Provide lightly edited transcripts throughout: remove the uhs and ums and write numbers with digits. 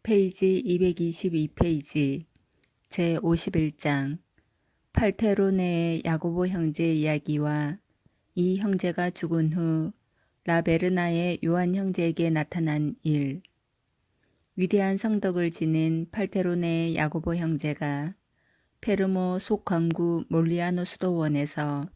페이지 222페이지 제51장 팔테로네의 야고보 형제 이야기와 이 형제가 죽은 후 라베르나의 요한 형제에게 나타난 일. 위대한 성덕을 지닌 팔테로네의 야고보 형제가 페르모 속광구 몰리아노 수도원에서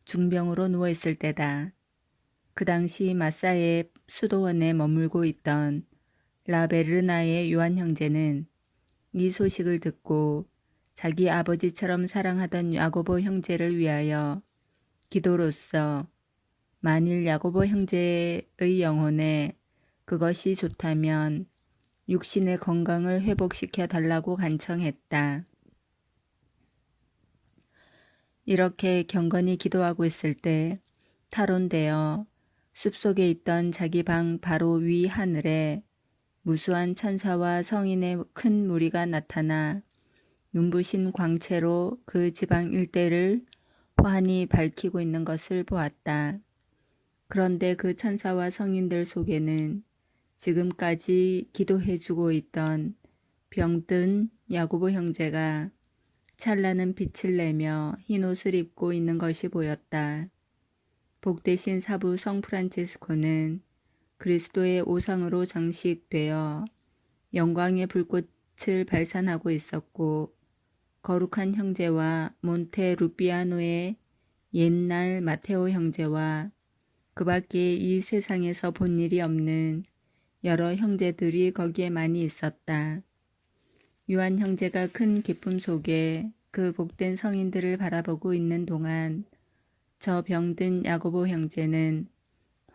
중병으로 누워있을 때다. 그 당시 마사의 수도원에 머물고 있던 라베르나의 요한 형제는 이 소식을 듣고 자기 아버지처럼 사랑하던 야고보 형제를 위하여 기도로써 만일 야고보 형제의 영혼에 그것이 좋다면 육신의 건강을 회복시켜 달라고 간청했다. 이렇게 경건히 기도하고 있을 때 탈원되어 숲속에 있던 자기 방 바로 위 하늘에 무수한 천사와 성인의 큰 무리가 나타나 눈부신 광채로 그 지방 일대를 환히 밝히고 있는 것을 보았다. 그런데 그 천사와 성인들 속에는 지금까지 기도해주고 있던 병든 야고보 형제가 찬란한 빛을 내며 흰 옷을 입고 있는 것이 보였다. 복되신 사부 성 프란체스코는 그리스도의 오상으로 장식되어 영광의 불꽃을 발산하고 있었고, 거룩한 형제와 몬테 루피아노의 옛날 마테오 형제와 그 밖에 이 세상에서 본 일이 없는 여러 형제들이 거기에 많이 있었다. 요한 형제가 큰 기쁨 속에 그 복된 성인들을 바라보고 있는 동안 저 병든 야고보 형제는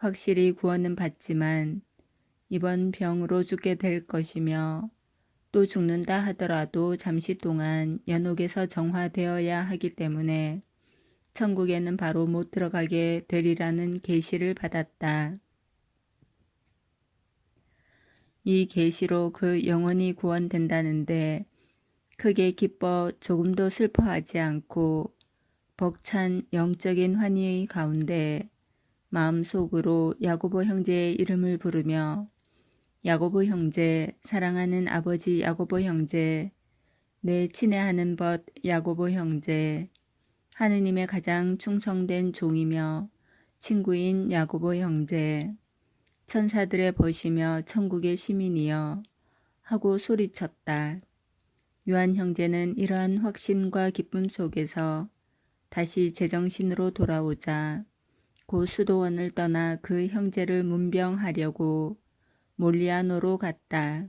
확실히 구원은 받지만 이번 병으로 죽게 될 것이며 또 죽는다 하더라도 잠시 동안 연옥에서 정화되어야 하기 때문에 천국에는 바로 못 들어가게 되리라는 계시를 받았다. 이 계시로 그 영혼이 구원된다는데 크게 기뻐 조금도 슬퍼하지 않고 벅찬 영적인 환희 가운데 마음속으로 야고보 형제의 이름을 부르며 야고보 형제, 사랑하는 아버지 야고보 형제, 내 친애하는 벗 야고보 형제, 하느님의 가장 충성된 종이며 친구인 야고보 형제, 천사들의 벗이며 천국의 시민이여 하고 소리쳤다. 요한 형제는 이러한 확신과 기쁨 속에서 다시 제정신으로 돌아오자 고 수도원을 떠나 그 형제를 문병하려고 몰리아노로 갔다.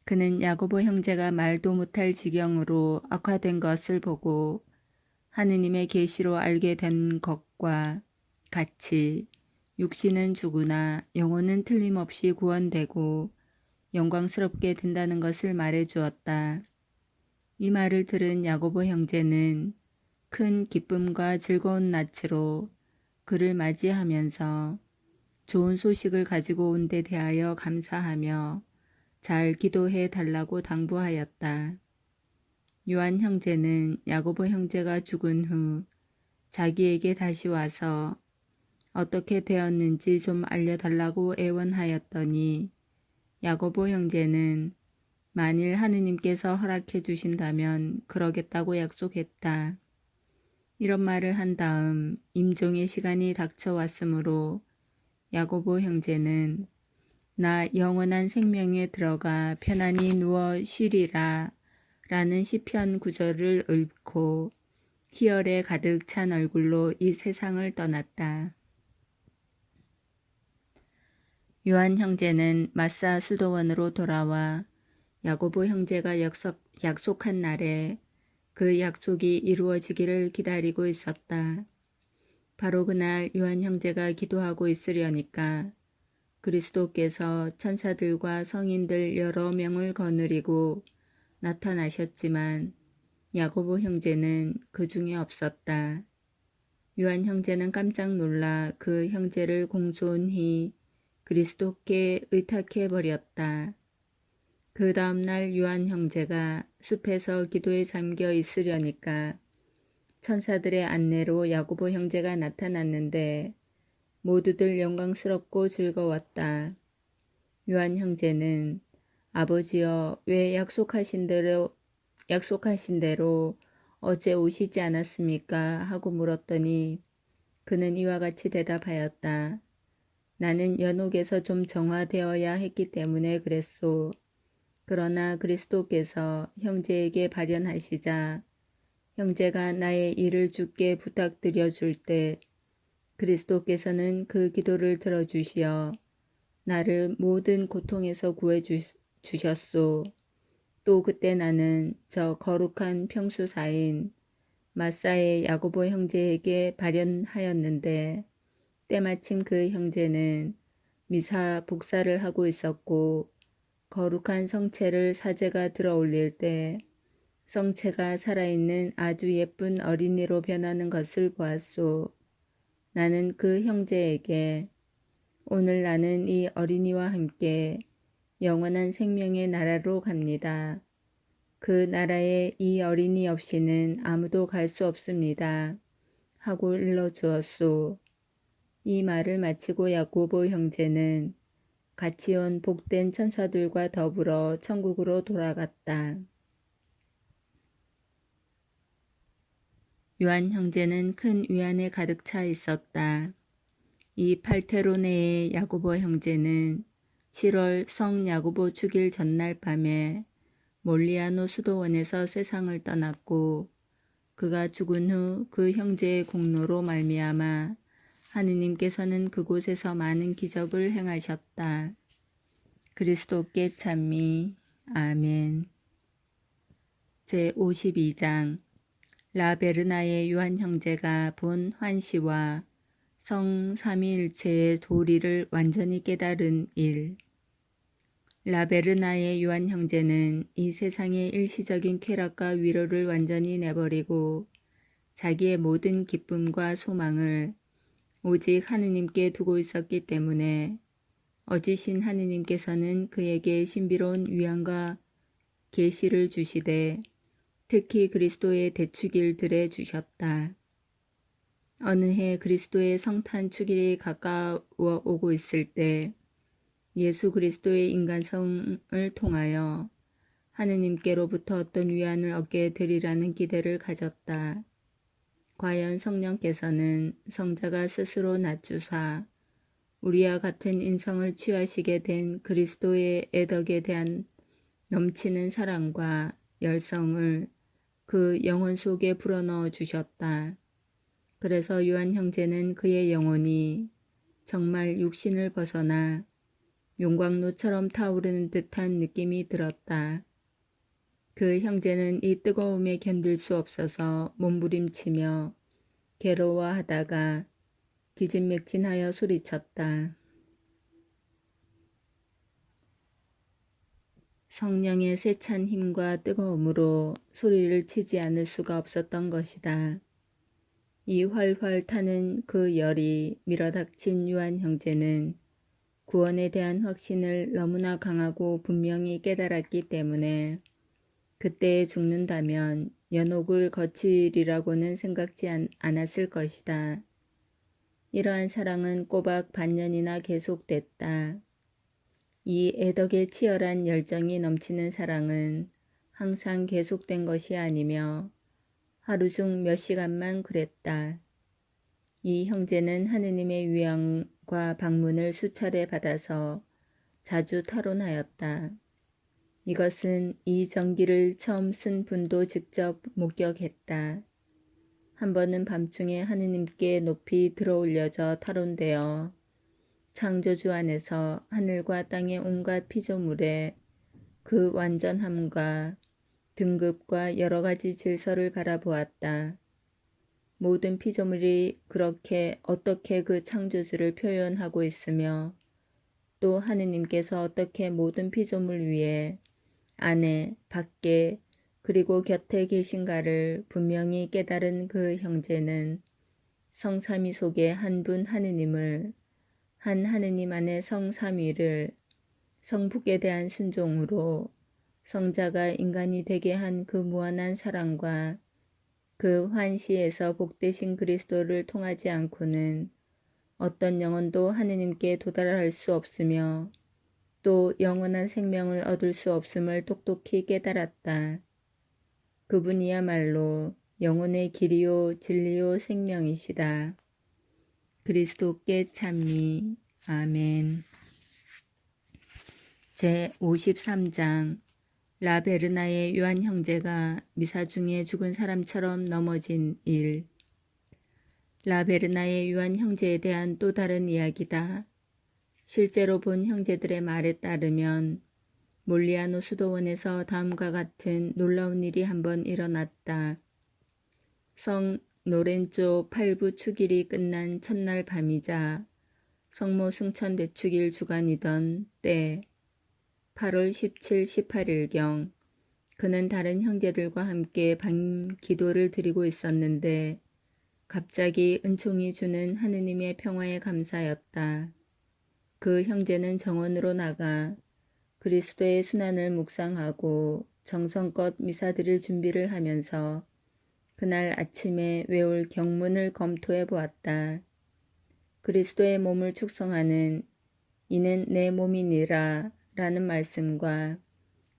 그는 야고보 형제가 말도 못할 지경으로 악화된 것을 보고 하느님의 계시로 알게 된 것과 같이 육신은 죽으나 영혼은 틀림없이 구원되고 영광스럽게 된다는 것을 말해 주었다. 이 말을 들은 야고보 형제는 큰 기쁨과 즐거운 낯으로 그를 맞이하면서 좋은 소식을 가지고 온 데 대하여 감사하며 잘 기도해 달라고 당부하였다. 요한 형제는 야고보 형제가 죽은 후 자기에게 다시 와서 어떻게 되었는지 좀 알려달라고 애원하였더니 야고보 형제는 만일 하느님께서 허락해 주신다면 그러겠다고 약속했다. 이런 말을 한 다음 임종의 시간이 닥쳐왔으므로 야고보 형제는 나 영원한 생명에 들어가 편안히 누워 쉬리라 라는 시편 구절을 읊고 희열에 가득 찬 얼굴로 이 세상을 떠났다. 요한 형제는 마사 수도원으로 돌아와 야고보 형제가 약속한 날에 그 약속이 이루어지기를 기다리고 있었다. 바로 그날 요한 형제가 기도하고 있으려니까 그리스도께서 천사들과 성인들 여러 명을 거느리고 나타나셨지만 야고보 형제는 그 중에 없었다. 요한 형제는 깜짝 놀라 그 형제를 공손히 그리스도께 의탁해 버렸다. 그 다음날 요한 형제가 숲에서 기도에 잠겨 있으려니까 천사들의 안내로 야고보 형제가 나타났는데 모두들 영광스럽고 즐거웠다. 요한 형제는 아버지여, 왜 약속하신 대로 어제 오시지 않았습니까? 하고 물었더니 그는 이와 같이 대답하였다. 나는 연옥에서 좀 정화되어야 했기 때문에 그랬소. 그러나 그리스도께서 형제에게 발현하시자 형제가 나의 일을 주께 부탁드려 줄 때 그리스도께서는 그 기도를 들어주시어 나를 모든 고통에서 구해 주셨소. 또 그때 나는 저 거룩한 평수사인 마사의 야고보 형제에게 발현하였는데 때마침 그 형제는 미사 복사를 하고 있었고 거룩한 성체를 사제가 들어올릴 때 성체가 살아있는 아주 예쁜 어린이로 변하는 것을 보았소. 나는 그 형제에게 오늘 나는 이 어린이와 함께 영원한 생명의 나라로 갑니다. 그 나라에 이 어린이 없이는 아무도 갈 수 없습니다. 하고 일러주었소. 이 말을 마치고 야고보 형제는 같이 온 복된 천사들과 더불어 천국으로 돌아갔다. 요한 형제는 큰 위안에 가득 차 있었다. 이 팔테로네의 야고보 형제는 7월 성 야고보 축일 전날 밤에 몰리아노 수도원에서 세상을 떠났고 그가 죽은 후 그 형제의 공로로 말미암아 하느님께서는 그곳에서 많은 기적을 행하셨다. 그리스도께 찬미. 아멘. 제52장 라베르나의 요한 형제가 본 환시와 성 삼위일체의 도리를 완전히 깨달은 일. 라베르나의 요한 형제는 이 세상의 일시적인 쾌락과 위로를 완전히 내버리고 자기의 모든 기쁨과 소망을 오직 하느님께 두고 있었기 때문에 어지신 하느님께서는 그에게 신비로운 위안과 계시를 주시되 특히 그리스도의 대축일들에 주셨다. 어느 해 그리스도의 성탄 축일이 가까워 오고 있을 때 예수 그리스도의 인간성을 통하여 하느님께로부터 어떤 위안을 얻게 되리라는 기대를 가졌다. 과연 성령께서는 성자가 스스로 낮추사 우리와 같은 인성을 취하시게 된 그리스도의 애덕에 대한 넘치는 사랑과 열성을 그 영혼 속에 불어넣어 주셨다. 그래서 요한 형제는 그의 영혼이 정말 육신을 벗어나 용광로처럼 타오르는 듯한 느낌이 들었다. 그 형제는 이 뜨거움에 견딜 수 없어서 몸부림치며 괴로워하다가 기진맥진하여 소리쳤다. 성령의 세찬 힘과 뜨거움으로 소리를 치지 않을 수가 없었던 것이다. 이 활활 타는 그 열이 밀어닥친 요한 형제는 구원에 대한 확신을 너무나 강하고 분명히 깨달았기 때문에 그때에 죽는다면 연옥을 거치리라고는 생각지 않았을 것이다. 이러한 사랑은 꼬박 반년이나 계속됐다. 이 애덕의 치열한 열정이 넘치는 사랑은 항상 계속된 것이 아니며 하루 중 몇 시간만 그랬다. 이 형제는 하느님의 위안과 방문을 수차례 받아서 자주 타론하였다. 이것은 이 전기를 처음 쓴 분도 직접 목격했다. 한 번은 밤중에 하느님께 높이 들어올려져 타론되어 창조주 안에서 하늘과 땅의 온갖 피조물의 그 완전함과 등급과 여러 가지 질서를 바라보았다. 모든 피조물이 그렇게 어떻게 그 창조주를 표현하고 있으며 또 하느님께서 어떻게 모든 피조물 위에 안에 밖에 그리고 곁에 계신가를 분명히 깨달은 그 형제는 성삼위 속의 한 분 하느님을 한 하느님 안에 성삼위를 성북에 대한 순종으로 성자가 인간이 되게 한 그 무한한 사랑과 그 환시에서 복되신 그리스도를 통하지 않고는 어떤 영혼도 하느님께 도달할 수 없으며 또 영원한 생명을 얻을 수 없음을 똑똑히 깨달았다. 그분이야말로 영혼의 길이요 진리요 생명이시다. 그리스도께 찬미. 아멘. 제53장 라베르나의 요한 형제가 미사 중에 죽은 사람처럼 넘어진 일. 라베르나의 요한 형제에 대한 또 다른 이야기다. 실제로 본 형제들의 말에 따르면 몰리아노 수도원에서 다음과 같은 놀라운 일이 한번 일어났다. 성 노렌조 8부 축일이 끝난 첫날 밤이자 성모 승천 대축일 주간이던 때 8월 17, 18일경 그는 다른 형제들과 함께 밤 기도를 드리고 있었는데 갑자기 은총이 주는 하느님의 평화에 감사였다. 그 형제는 정원으로 나가 그리스도의 순환을 묵상하고 정성껏 미사 드릴 준비를 하면서 그날 아침에 외울 경문을 검토해 보았다. 그리스도의 몸을 축성하는 이는 내 몸이니라 라는 말씀과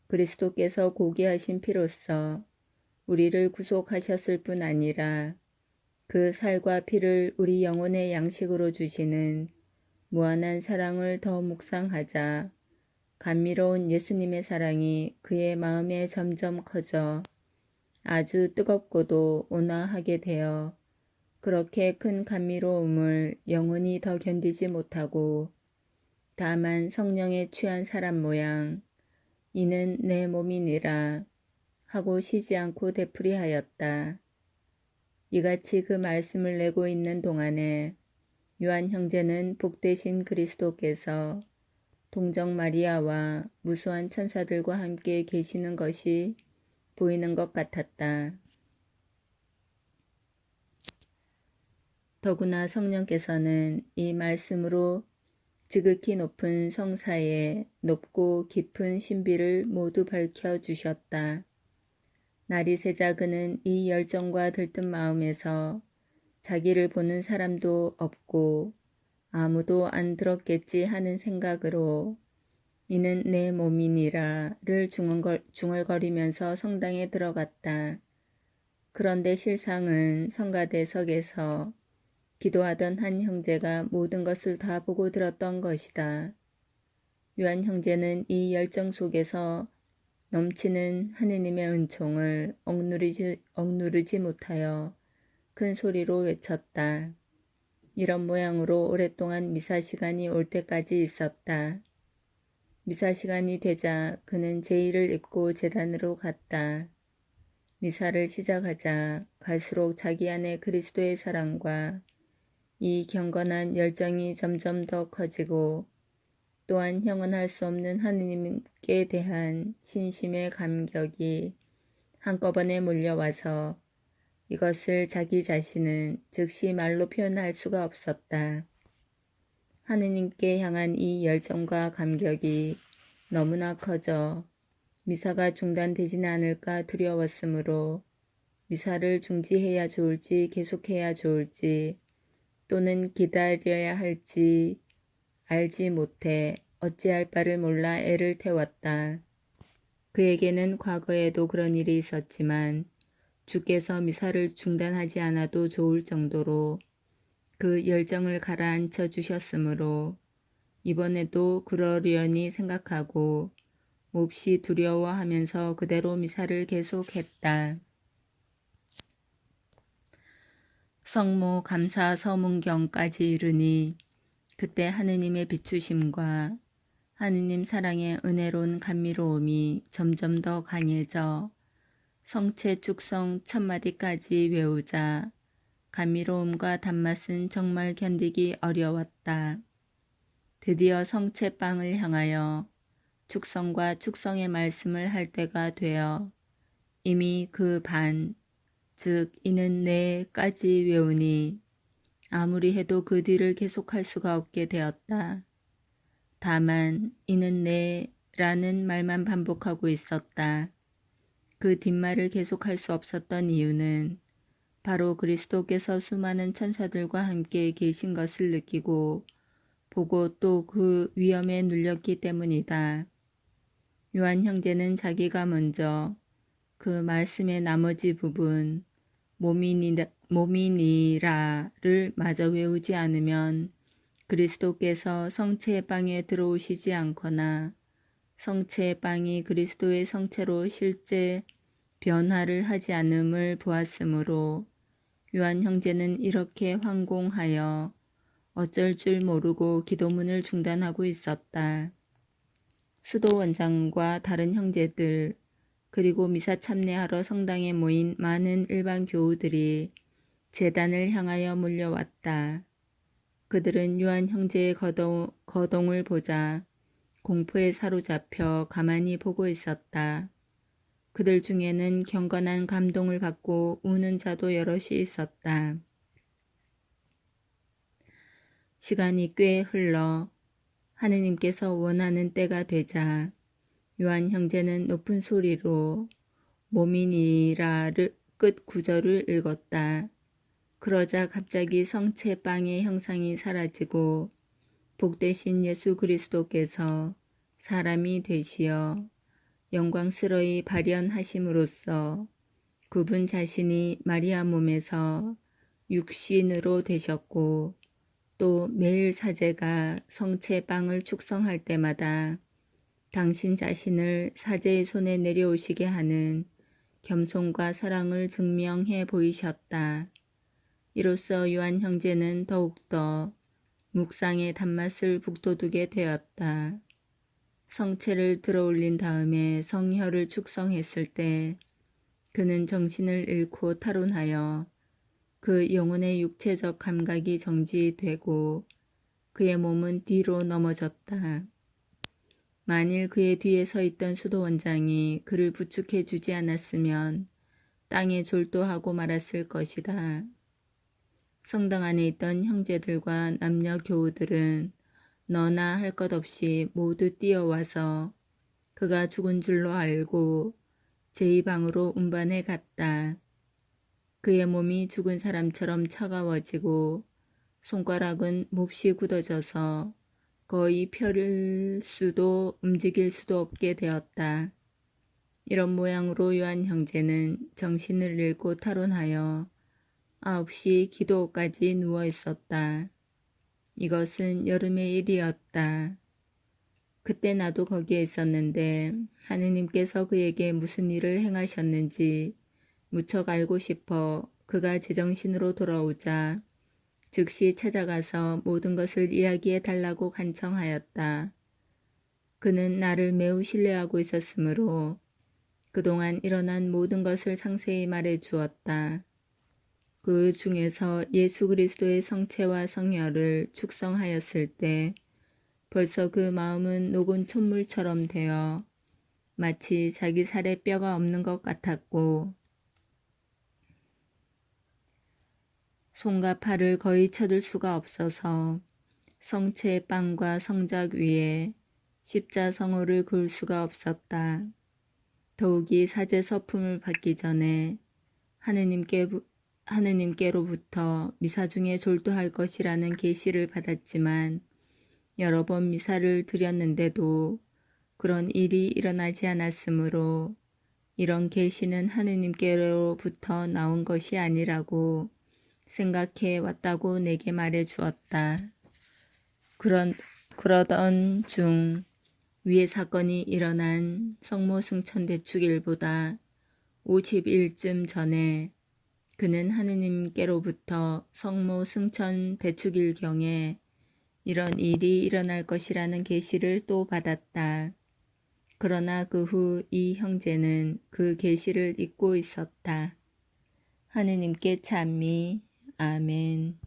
그리스도께서 고귀하신 피로써 우리를 구속하셨을 뿐 아니라 그 살과 피를 우리 영혼의 양식으로 주시는 무한한 사랑을 더 묵상하자 감미로운 예수님의 사랑이 그의 마음에 점점 커져 아주 뜨겁고도 온화하게 되어 그렇게 큰 감미로움을 영원히 더 견디지 못하고 다만 성령에 취한 사람 모양 이는 내 몸이니라 하고 쉬지 않고 되풀이하였다. 이같이 그 말씀을 내고 있는 동안에 요한 형제는 복되신 그리스도께서 동정 마리아와 무수한 천사들과 함께 계시는 것이 보이는 것 같았다. 더구나 성령께서는 이 말씀으로 지극히 높은 성사의 높고 깊은 신비를 모두 밝혀주셨다. 날이 새자 그는 이 열정과 들뜬 마음에서 자기를 보는 사람도 없고 아무도 안 들었겠지 하는 생각으로 이는 내 몸이니라를 중얼거리면서 성당에 들어갔다. 그런데 실상은 성가대석에서 기도하던 한 형제가 모든 것을 다 보고 들었던 것이다. 요한 형제는 이 열정 속에서 넘치는 하느님의 은총을 억누르지 못하여 큰 소리로 외쳤다. 이런 모양으로 오랫동안 미사 시간이 올 때까지 있었다. 미사 시간이 되자 그는 제의를 입고 제단으로 갔다. 미사를 시작하자 갈수록 자기 안에 그리스도의 사랑과 이 경건한 열정이 점점 더 커지고 또한 형언할 수 없는 하느님께 대한 신심의 감격이 한꺼번에 몰려와서 이것을 자기 자신은 즉시 말로 표현할 수가 없었다. 하느님께 향한 이 열정과 감격이 너무나 커져 미사가 중단되지는 않을까 두려웠으므로 미사를 중지해야 좋을지 계속해야 좋을지 또는 기다려야 할지 알지 못해 어찌할 바를 몰라 애를 태웠다. 그에게는 과거에도 그런 일이 있었지만 주께서 미사를 중단하지 않아도 좋을 정도로 그 열정을 가라앉혀 주셨으므로 이번에도 그러려니 생각하고 몹시 두려워하면서 그대로 미사를 계속했다. 성모 감사 서문경까지 이르니 그때 하느님의 비추심과 하느님 사랑의 은혜로운 감미로움이 점점 더 강해져 성체 축성 첫마디까지 외우자 감미로움과 단맛은 정말 견디기 어려웠다. 드디어 성체빵을 향하여 축성과 축성의 말씀을 할 때가 되어 이미 그 반, 즉 이는 내까지 외우니 아무리 해도 그 뒤를 계속할 수가 없게 되었다. 다만 이는 내라는 말만 반복하고 있었다. 그 뒷말을 계속할 수 없었던 이유는 바로 그리스도께서 수많은 천사들과 함께 계신 것을 느끼고 보고 또 그 위험에 눌렸기 때문이다. 요한 형제는 자기가 먼저 그 말씀의 나머지 부분 몸이니라를 마저 외우지 않으면 그리스도께서 성체의 빵에 들어오시지 않거나 성체의 빵이 그리스도의 성체로 실제 변화를 하지 않음을 보았으므로 요한 형제는 이렇게 황공하여 어쩔 줄 모르고 기도문을 중단하고 있었다. 수도 원장과 다른 형제들 그리고 미사 참례하러 성당에 모인 많은 일반 교우들이 제단을 향하여 몰려왔다. 그들은 요한 형제의 거동을 보자 공포에 사로잡혀 가만히 보고 있었다. 그들 중에는 경건한 감동을 받고 우는 자도 여럿이 있었다. 시간이 꽤 흘러 하느님께서 원하는 때가 되자 요한 형제는 높은 소리로 몸이니라를 끝 구절을 읽었다. 그러자 갑자기 성체 빵의 형상이 사라지고 복되신 예수 그리스도께서 사람이 되시어 영광스러이 발현하심으로써 그분 자신이 마리아 몸에서 육신으로 되셨고 또 매일 사제가 성체 빵을 축성할 때마다 당신 자신을 사제의 손에 내려오시게 하는 겸손과 사랑을 증명해 보이셨다. 이로써 요한 형제는 더욱더 묵상의 단맛을 북돋우게 되었다. 성체를 들어올린 다음에 성혈을 축성했을 때 그는 정신을 잃고 탈원하여 그 영혼의 육체적 감각이 정지되고 그의 몸은 뒤로 넘어졌다. 만일 그의 뒤에 서 있던 수도 원장이 그를 부축해 주지 않았으면 땅에 졸도하고 말았을 것이다. 성당 안에 있던 형제들과 남녀 교우들은 너나 할 것 없이 모두 뛰어와서 그가 죽은 줄로 알고 제2 방으로 운반해 갔다. 그의 몸이 죽은 사람처럼 차가워지고 손가락은 몹시 굳어져서 거의 펼 수도 움직일 수도 없게 되었다. 이런 모양으로 요한 형제는 정신을 잃고 탈원하여 9시 기도까지 누워 있었다. 이것은 여름의 일이었다. 그때 나도 거기에 있었는데 하느님께서 그에게 무슨 일을 행하셨는지 무척 알고 싶어 그가 제정신으로 돌아오자 즉시 찾아가서 모든 것을 이야기해 달라고 간청하였다. 그는 나를 매우 신뢰하고 있었으므로 그동안 일어난 모든 것을 상세히 말해 주었다. 그 중에서 예수 그리스도의 성체와 성혈을 축성하였을 때 벌써 그 마음은 녹은 촛물처럼 되어 마치 자기 살에 뼈가 없는 것 같았고 손과 팔을 거의 쳐들 수가 없어서 성체의 빵과 성작 위에 십자성호를 그을 수가 없었다. 더욱이 사제 서품을 받기 전에 하느님께로부터 미사 중에 졸도할 것이라는 계시를 받았지만 여러 번 미사를 드렸는데도 그런 일이 일어나지 않았으므로 이런 계시는 하느님께로부터 나온 것이 아니라고 생각해 왔다고 내게 말해 주었다. 그러던 중 위의 사건이 일어난 성모 승천 대축일보다 50일쯤 전에 그는 하느님께로부터 성모 승천 대축일경에 이런 일이 일어날 것이라는 계시를 또 받았다. 그러나 그 후 이 형제는 그 계시를 잊고 있었다. 하느님께 찬미. 아멘.